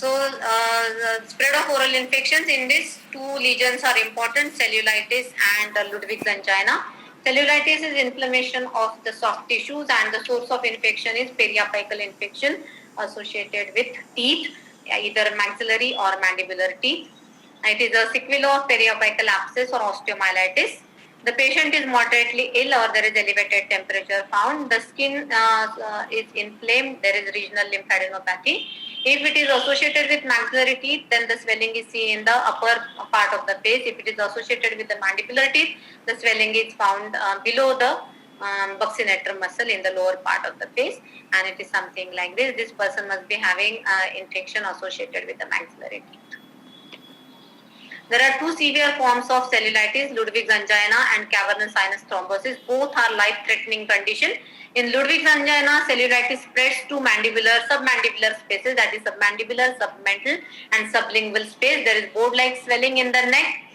The spread of oral infections in these two lesions are important: cellulitis and Ludwig's angina. Cellulitis is inflammation of the soft tissues, and the source of infection is periapical infection associated with teeth, either maxillary or mandibular teeth. It is a sequela of periapical abscess or osteomyelitis. The patient is moderately ill or there is elevated temperature found. The skin is inflamed. There is regional lymphadenopathy. If it is associated with maxillary teeth, then the swelling is seen in the upper part of the face. If it is associated with the mandibular teeth, the swelling is found below the buccinator muscle in the lower part of the face, and it is something like this. This person must be having infection associated with the maxillary teeth. There are two severe forms of cellulitis, Ludwig's angina and cavernous sinus thrombosis. Both are life-threatening condition. In Ludwig's angina, cellulitis spreads to mandibular, submandibular spaces, that is submandibular, submental and sublingual space. There is board-like swelling in the neck.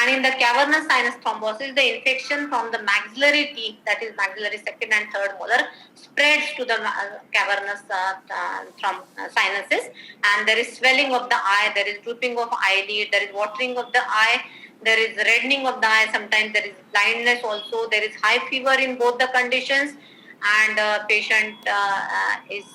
And in the cavernous sinus thrombosis, the infection from the maxillary teeth, that is maxillary second and third molar, spreads to the cavernous sinuses, and there is swelling of the eye, there is drooping of eyelid, there is watering of the eye, there is reddening of the eye, sometimes there is blindness also, there is high fever in both the conditions, and patient is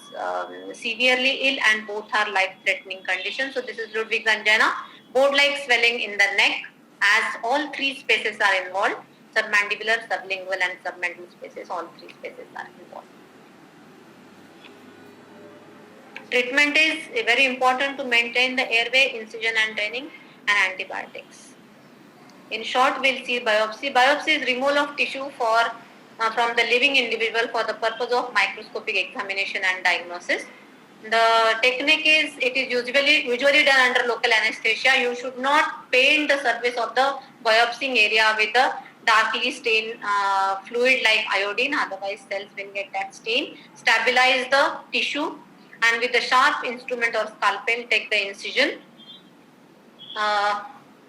severely ill, and both are life-threatening conditions. So this is Ludwig's angina, board-like swelling in the neck, as all three spaces are involved: submandibular, sublingual and submental spaces, all three spaces are involved. Treatment is very important to maintain the airway, incision and draining, and antibiotics. In short, we'll see biopsy. Biopsy is removal of tissue from the living individual for the purpose of microscopic examination and diagnosis. The technique is, it is usually done under local anesthesia. You should not paint the surface of the biopsying area with a darkly stained fluid like iodine, otherwise cells will get that stain. Stabilize the tissue, and with the sharp instrument or scalpel take the incision.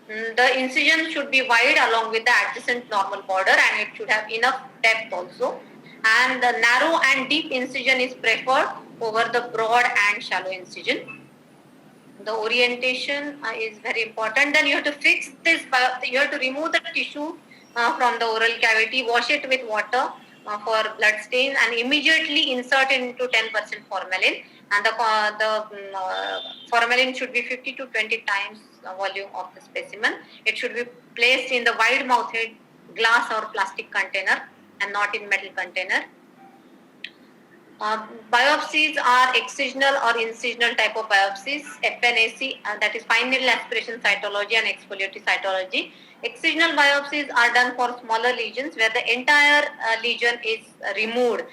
The incision should be wide along with the adjacent normal border, and it should have enough depth also. And the narrow and deep incision is preferred over the broad and shallow incision. The orientation is very important. Then you have to fix this, you have to remove the tissue from the oral cavity, wash it with water for blood stain, and immediately insert into 10% formalin. And the formalin should be 50 to 20 times the volume of the specimen. It should be placed in the wide mouthed glass or plastic container and not in metal container. Biopsies are excisional or incisional type of biopsies, FNAC, that is fine needle aspiration cytology and exfoliatory cytology. Excisional biopsies are done for smaller lesions where the entire lesion is removed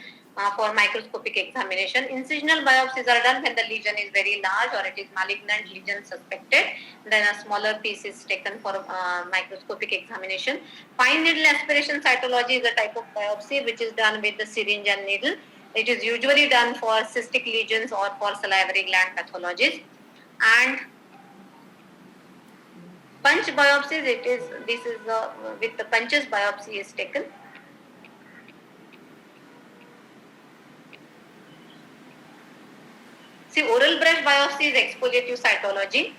for microscopic examination. Incisional biopsies are done when the lesion is very large or it is malignant lesion suspected. Then a smaller piece is taken for microscopic examination. Fine needle aspiration cytology is a type of biopsy which is done with the syringe and needle. It is usually done for cystic lesions or for salivary gland pathologies. And punch biopsies, with the punches biopsy is taken. See, oral brush biopsy is exfoliative cytology.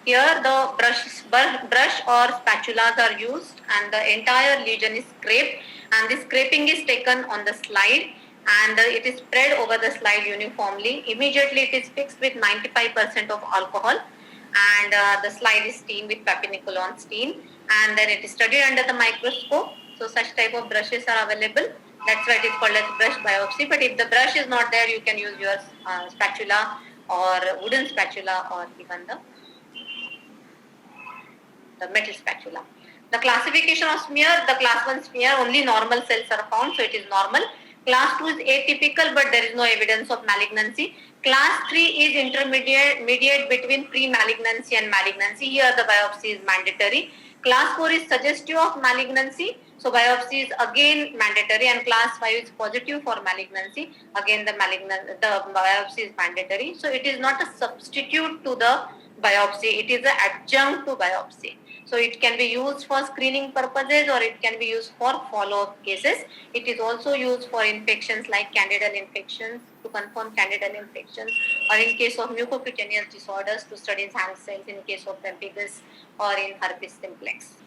Here the brush or spatulas are used and the entire lesion is scraped, and the scraping is taken on the slide, and it is spread over the slide uniformly. Immediately it is fixed with 95% of alcohol, and the slide is steamed with papinicolon steam, and then it is studied under the microscope. So such type of brushes are available. That's why it is called as brush biopsy. But if the brush is not there, you can use your spatula or wooden spatula or even the metal spatula. The classification of smear, the class 1 smear, only normal cells are found, so it is normal. Class 2 is atypical, but there is no evidence of malignancy. Class 3 is intermediate between pre-malignancy and malignancy. Here the biopsy is mandatory. Class 4 is suggestive of malignancy, so biopsy is again mandatory, and class 5 is positive for malignancy. Again the biopsy is mandatory. So it is not a substitute to the biopsy, it is an adjunct to biopsy. So it can be used for screening purposes or it can be used for follow-up cases. It is also used for infections like candidal infections, to confirm candidal infections, or in case of mucocutaneous disorders to study Han's cells in case of pemphigus or in herpes simplex.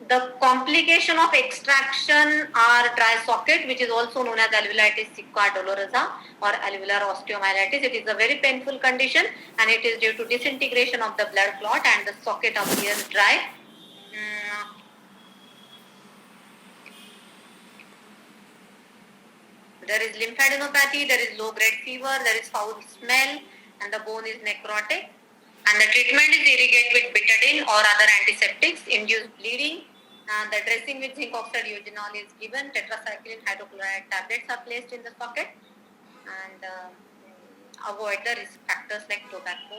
The complication of extraction are dry socket, which is also known as alveolitis sicca dolorosa or alveolar osteomyelitis. It is a very painful condition and it is due to disintegration of the blood clot and the socket appears dry. There is lymphadenopathy, there is low grade fever, there is foul smell and the bone is necrotic. And the treatment is irrigate with betadine or other antiseptics, induce bleeding. The dressing with zinc oxide eugenol is given. Tetracycline hydrochloride tablets are placed in the socket and avoid the risk factors like tobacco.